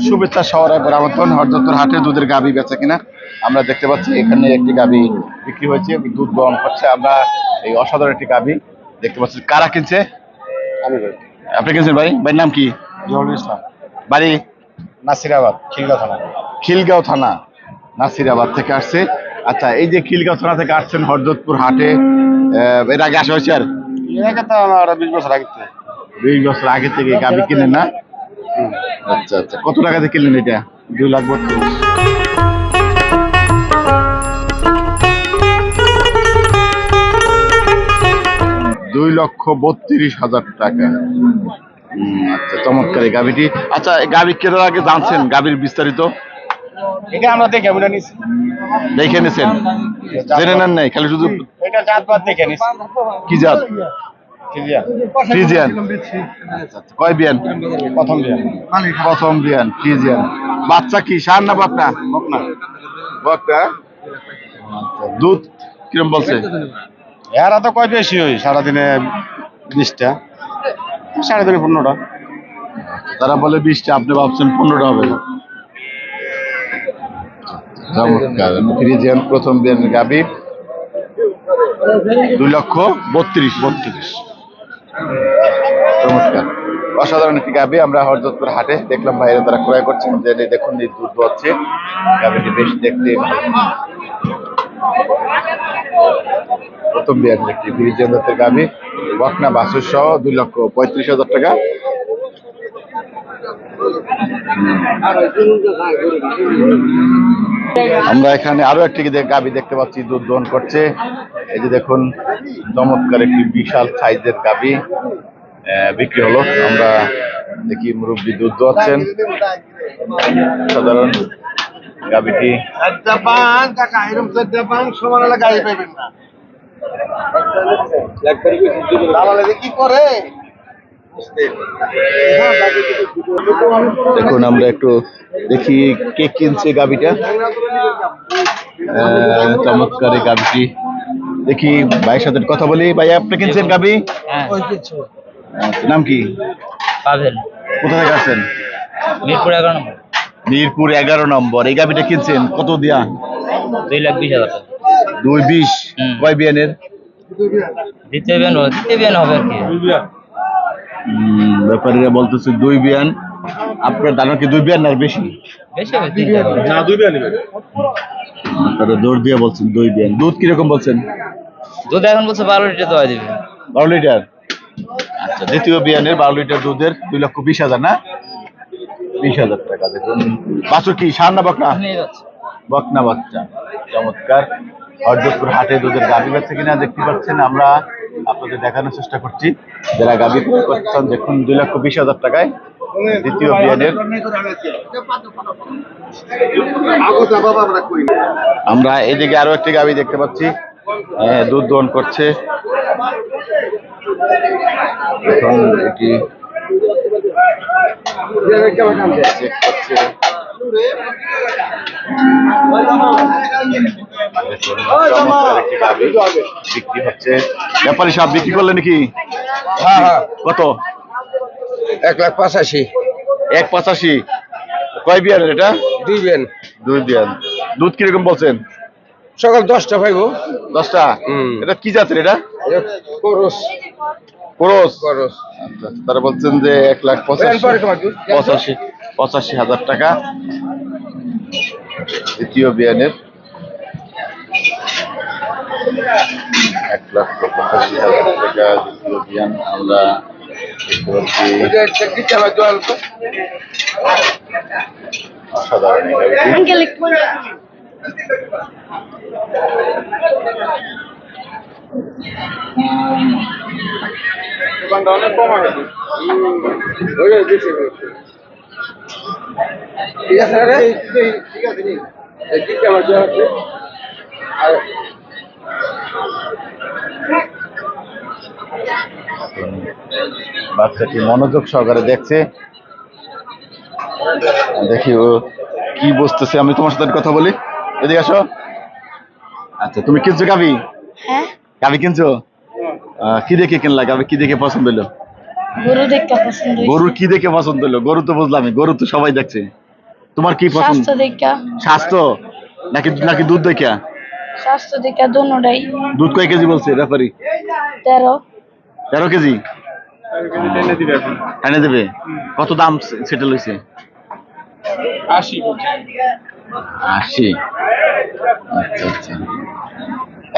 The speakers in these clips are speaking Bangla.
শুভেচ্ছা শহরে বরাবর্তন হরদত্তর হাটে দুধের গাবি বেচা কিনা আমরা দেখতে পাচ্ছি। এখানে একটি গাবি বিক্রি হয়েছে, দুধ দহন করছে। আমরা এই অসাধারণ একটি গাবি দেখতে পাচ্ছি। কারা কিনছে? আমি ভাই। আপনি কিনছেন? ভাই ভাইয়ের নাম কি? জহুরুল ইসলাম, বাড়ি নাসিরাবাদ, খিলগাঁও থানা। খিলগাঁও থানা, নাসিরাবাদ থেকে আসছে। আচ্ছা, এই যে খিলগাঁও থানা থেকে আসছেন হরদত্তপুর হাটে, এর আগে আসা হয়েছে? আর এর আগে তো আমার 20 বছর আগে থেকে। 20 বছর আগে থেকে গাবি কিনেন না? আচ্ছা আচ্ছা, কত টাকাতে কিনলেন এটা? 2,32,000। 2,32,000 টাকা। আচ্ছা, চমৎকার এই গাবিটি। আচ্ছা, গাবি কেনার আগে জানছেন গাবির বিস্তারিত? এটা আমরা দেখে বুঝে নিছি। দেখে নিছেন? জেনে নেন নাই, খালি শুধু এটা জাতপাত দেখে নিছি। কি জাত? ফ্রিজিয়ান। ফ্রিজিয়ান। আচ্ছা, কয় বিয়ান? প্রথম বিয়ান। প্রথম বিয়ান, ফ্রিজিয়ান। বাচ্চা কি সার না বকনা? বকনা। বকনা। আচ্ছা, দুধ কিরম বলছে? এরা তো কয় বেশি হই সারাদিনে 20টা, সারাদিনে 15টা। তারা বলে 20টা, আপনি ভাবছেন 15টা হবে। চমৎকার ফ্রিজিয়ান প্রথম বিয়ানের গাবি, 2,32,000। চমৎকার অসাধারণ একটি গাবি। আমরা হরদত্তপুর হাটে দেখলাম, বাইরে তারা ক্রয় করছেন। যে দেখুন, এই দুধ হচ্ছে গাবিটি বেশ দেখতে ভালো। প্রথম বিয়ানের একটি ফ্রিজিয়ান জাতের গাবি, বকনা বাছুর সহ 2,35,000 টাকা। আমরা এখানে আরো একটি গাবি দেখতে পাচ্ছি, দুধ দহন করছে। এই যে দেখুন, চমৎকার একটি বিশাল সাইজের গাবি বিক্রি হলো। আমরা দেখি মুরব্বী দুধ দোয়াচ্ছেন। সাধারণ গাবিটি কি করে দেখুন, আমরা একটু দেখি কে কিনছে গাবিটা। চমৎকার এই গাবিটি দেখি, ভাইয়ের সাথে কথা বলি। ভাই, আপনি কিনছেন গাবি? নাম কি? পাবেল। কোথা থেকে আসছেন? মিরপুর 11 নম্বর। মিরপুর 11 নম্বর। এই গাবিটা কিনছেন কত দিয়া? 2,20,000 টাকা। 2,20,000। কয় বিয়ানের? দ্বিতীয় বিয়ান হবে আর কি। ব্যাপারীরা বলতেছে 2 বিয়ান। আপনার দানা কি 2 বিয়ান না বেশি? বেশি হবে 3টা। না, 2 বিয়ান নেবেন। আপনারা জোর দিয়ে বলছেন 2 বিয়ান। দুধ কিরকম বলছেন? দুধ এখন বলছে 12 লিটার দোয়া দিবে। 12 লিটার। আচ্ছা, দ্বিতীয় বিয়ানের 12 লিটার দুধের 2,20,000 না? 20,000 টাকা। দেখুন, বাছুর কি সার না বকনা? বকনা বাচ্চা। চমৎকার। হরদত্তপুর হাটে দুধের গাভী বেচা কিনা দেখতে পাচ্ছেন। আমরা আপনাদের দেখানোর চেষ্টা করছি। যারা গাভী ক্রয় করছেন, দেখুন 2,20,000 টাকায় দ্বিতীয় বিয়ানের। আমরা এদিকে আরো একটি গাভী দেখতে পাচ্ছি, দুধ দহন করছে। এখন এটি চেক করছে। বিক্রি হচ্ছে। ব্যাপারী সব বিক্রি করলে নাকি? কত? 1,85,000। 1,85,000। কয় বিয়ানের এটা? 2 বিয়ান। 2 বিয়ান। দুধ কিরকম বলছেন? সকাল 10টা পাইবো। 10টা। এটা কি জাতের? এটা করস। ক্রস। করস। আচ্ছা, তারা বলছেন যে 1,85,000 টাকা দ্বিতীয় বিয়ানের। 1,85,000 টাকা দ্বিতীয় বিয়ান। আমরা অসাধারণ অনেক কম আছে। ঠিক আছে রে, ঠিক আছে নি। কি কেমন আছে? আর বাচ্চাটি মনোযোগ সহকারে দেখছে। দেখি ও কি বুঝতেছে। আমি তোমার সাথে কথা বলি, এদিকে আসো। আচ্ছা, তুমি কিনছো গাভী? হ্যাঁ। গাভী কিনছো? কি দেখে কিনলা গাভী? কি দেখে পছন্দ হলো? গরু দেখতে পছন্দ হয়েছে। গরুর কি দেখে পছন্দ হলো? গরু তো বুঝলামই, গরু তো সবাই দেখছে। তোমার কি পছন্দ? স্বাস্থ্য দেখা। স্বাস্থ্য নাকি নাকি দুধ দেখা? স্বাস্থ্য দেখা দোনোটাই। দুধ কয় কেজি বলছে ব্যাপারী? 13। 13 কেজি এনে দেবে। কত দাম সেটেল হয়েছে? 80। 80। আচ্ছা আচ্ছা,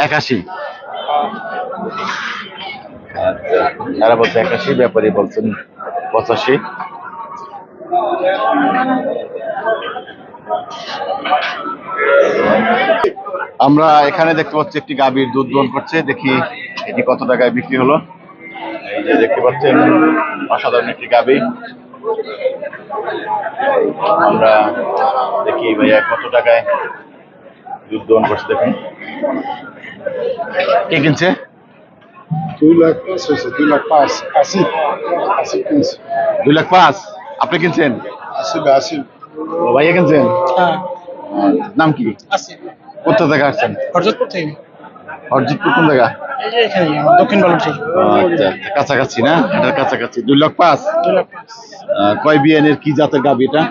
81। আচ্ছা, তারা বলছে 81, ব্যাপারী বলছেন 85। আমরা এখানে দেখতে পাচ্ছি একটি গাভীর দুধ দহন করছে, দেখি এটি কত টাকায় বিক্রি হলো। এই যে দেখতে পাচ্ছেন অসাধারণ একটি গাভী। আমরা দেখি ভাইয়া কত টাকায় দুধ দহন করছে, দেখুন। কে কিনছে? 2,05,000 হয়েছে, 2,05,000 80 80 কিনছে। 2,05,000 আপনি কিনছেন? 80 ও ভাইয়া কিনছেন? হ্যাঁ নাম কি? আছে কোথা থেকে আসছেন? হরজতপুর থেকে। অরজিৎপুর কোন জায়গা? এই যে এখানে দক্ষিণ বালুরচি। আচ্ছা আচ্ছা, কাছাকাছি না, এটার কাছাকাছি। 2,05,000। 2,05,000। কয় বিয়ানের কি জাতের গাভী এটা?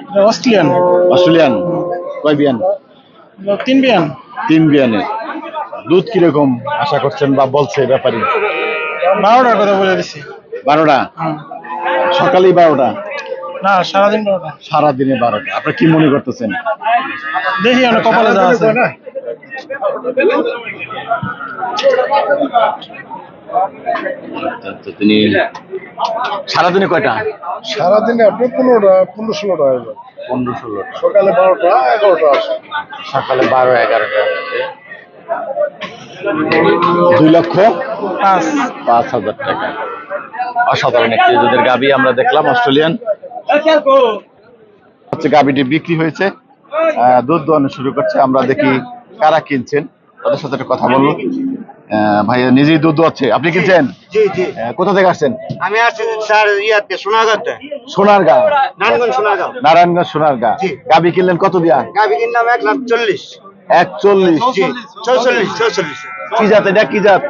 এটা অস্ট্রেলিয়ান। অস্ট্রেলিয়ান। কয় বিয়ান? 3 বিয়ান। 3 বিয়ানের। দুধ কিরকম আশা করছেন বা বলছে ব্যাপারী? 12টার কথা বলে দিছি। 12টা? হ্যাঁ। সকালেই 12টা? না সারাদিন 12টা। সারাদিনে 12টা। আপনি কি মনে করতেছেন? দেখি আমরা কপালে যা আছে। আচ্ছা, তিনি সারাদিনে কয়টা? সারাদিনে আপনি 15টা 15-16টা আসবে। 15-16টা। সকালে 12টা 11টা আসে। সকালে 12-11টা আসছে। 2,05,000 টাকা। অসাধারণ একটি দুধের গাভী আমরা দেখলাম, অস্ট্রেলিয়ান। হচ্ছে গাভীটি বিক্রি হয়েছে, দুধ দোয়ানো শুরু করছে। আমরা দেখি কারা কিনছেন, তাদের সাথে একটা কথা বলবো। ভাইয়া নিজেই দুধ দোয়াচ্ছে, আপনি কিনছেন? জি জি, কোথা থেকে আসছেন? আমি আসছি স্যার ইয়াতে সোনাগাঁতে, সোনারগাঁ। নারায়ণগঞ্জ সোনাগাঁও। নারায়ণগঞ্জ সোনারগাঁ। জি। গাভী কিনলেন কত দিয়া? গাভী কিনলাম 1,40,000। 140। জি, 44। কি জাত এটা? কি জাত?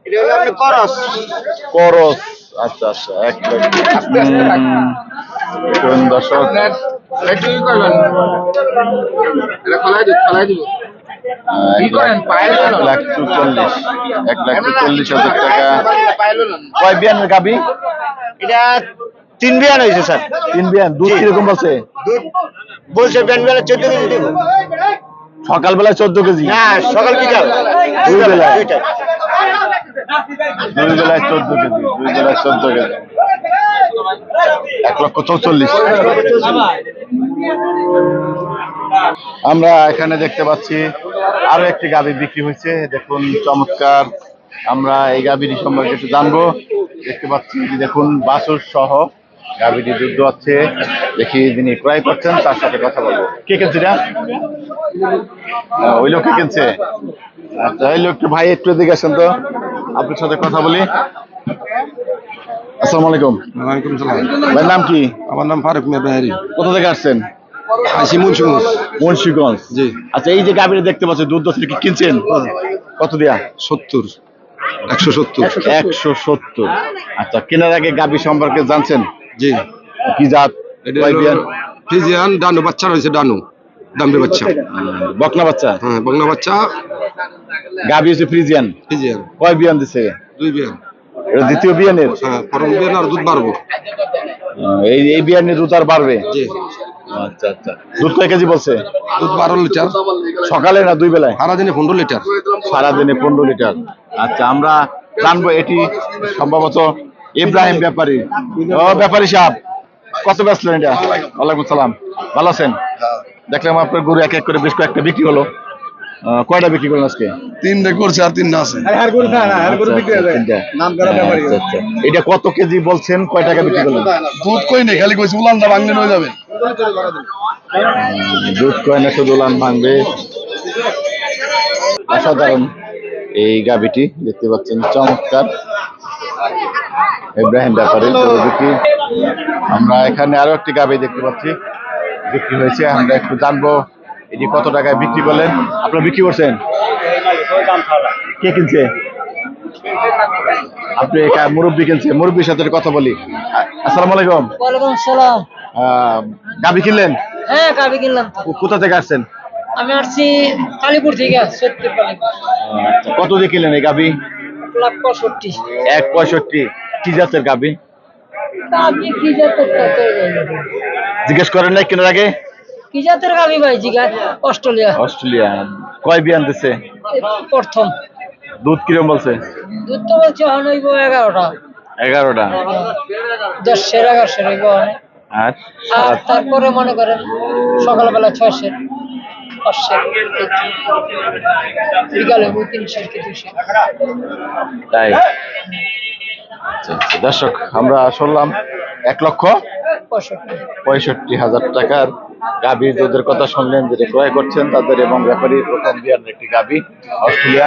এটা হলো আপনি করস। করস। আচ্ছা আচ্ছা, 1 লাখ। দেখুন দর্শক, এক লাখ 1,42,000 টাকা। কয় বিয়ানের গাভী? এটা 3 বিয়ান হয়েছে স্যার। 3 বিয়ান। দুধ জি। কিরকম বলছে? দুধ বলছে বিয়ান বেলা 14 কেজি দেবো। সকালবেলায় 14 কেজি? না সকাল বিকাল দুই বেলা। দুইটা। 2 বেলায় 14 কেজি। 2 বেলায় 14 কেজি। 1,44,000। আমরা এখানে দেখতে পাচ্ছি আরো একটি গাভী বিক্রি হয়েছে, দেখুন চমৎকার। আমরা এই গাভীটি সম্পর্কে একটু জানবো। দেখতে পাচ্ছি যে দেখুন বাছুর সহ গাভীটি দুধ দোয়াচ্ছে। দেখি যিনি ক্রয় করছেন তার সাথে কথা বলবো। কে কিনছে এটা? ওই লোক কিনছে। আচ্ছা, এই লোকটা ভাই একটু এদিকে আসেন তো, আপনার সাথে কথা বলি। আসসালামু আলাইকুম। ওয়ালাইকুম সালাম। ভাইয়ের নাম কি? আমার নাম ফারুক মিয়া বেহারি। কোথা থেকে আসছেন? আসি মুন্সিগঞ্জ। মুন্সিগঞ্জ। জি। আচ্ছা, এই যে গাভীটা দেখতে পাচ্ছি দুধ দোয়াচ্ছে, কি কিনছেন? কত দিয়া? 70 170। 170। আচ্ছা, কেনার আগে গাভী সম্পর্কে জানছেন? জি। কি জাত? এটা কয় হলো বিয়ান? ফিজিয়ান ডানু বাচ্চা রয়েছে, ডানু দামড়ি বাচ্চা। বকনা বাচ্চা। হ্যাঁ বগনা বাচ্চা। গাভী হচ্ছে ফ্রিজিয়ান। ফিজিয়ান কয় বিয়ান দিছে? 2 বিয়ান। এটা দ্বিতীয় বিয়ানের? হ্যাঁ প্রথম বিয়ান আর দুধ বাড়বো। এই বিয়ানের দুধ আর বাড়বে? জি। আচ্ছা আচ্ছা। দুধ কয় কেজি বলছে? দুধ 12 লিটার। সকালে না 2 বেলায়? সারাদিনে 15 লিটার। সারাদিনে 15 লিটার। আচ্ছা, আমরা জানবো এটি সম্ভবত ইব্রাহিম ব্যাপারী। ও ব্যাপারী সাহেব, কত বেচলেন এটা? ওয়ালাইকুম সালাম। ভালো আছেন? দেখলাম আপনার গরু এক এক করে বেশ কয়েকটা বিক্রি হলো। কয়টা বিক্রি করলেন আজকে? 3টা করছে আর 3টা আছে। তিনটা। আচ্ছা, আচ্ছা। এটা কত কেজি বলছেন? কয় টাকা বিক্রি করলেন? দুধ কই নেই, খালি কইছে উলানটা ভাঙলে হয়ে যাবে। দুধ কয় না, শুধু উলান ভাঙবে। অসাধারণ এই গাভীটি দেখতে পাচ্ছেন, চমৎকার। ইব্রাহিম ব্যাপারী গরু বিক্রি। আমরা এখানে আরো একটি গাভী দেখতে পাচ্ছি বিক্রি হয়েছে, আমরা একটু জানবো এটি কত টাকায় বিক্রি করলেন। আপনারা বিক্রি করছেন? কে কিনছে? আপনি মুরব্বী কিনছেন, মুরব্বীর সাথে কথা বলি। আসসালামু আলাইকুম। ওয়ালাইকুম সালাম। গাবি কিনলেন? হ্যাঁ গাবি কিনলাম তো। কোথা থেকে আসছেন? আমি আসছি কালীপুর থেকে, সত্যি কালীপুর। কত দিয়ে কিনলেন এই গাবি? 1,65,000। 1.65। কি জাতের গাবি? আপনি কি জাতের জিজ্ঞেস করেন নাই কেনার আগে? কি জাতের গাবি ভাই জিগা? অস্ট্রেলিয়া। অস্ট্রেলিয়া। কয় বিয়ান দিছে? প্রথম। দুধ কিরম বলছে? দুধ তো বলছে হইব 11টা। 11টা। 10-11 হইব। আর আর তারপরে মনে করেন সকালবেলা 600, 500, বিকালে 300 কি 200। তাই। আচ্ছা, আচ্ছা। দর্শক আমরা শুনলাম 1,65,000 টাকার গাভী দুধের কথা শুনলেন, যেটা ক্রয় করছেন তাদের এবং ব্যাপারী প্রথম বিয়ানের একটি গাভী অস্ট্রেলিয়া।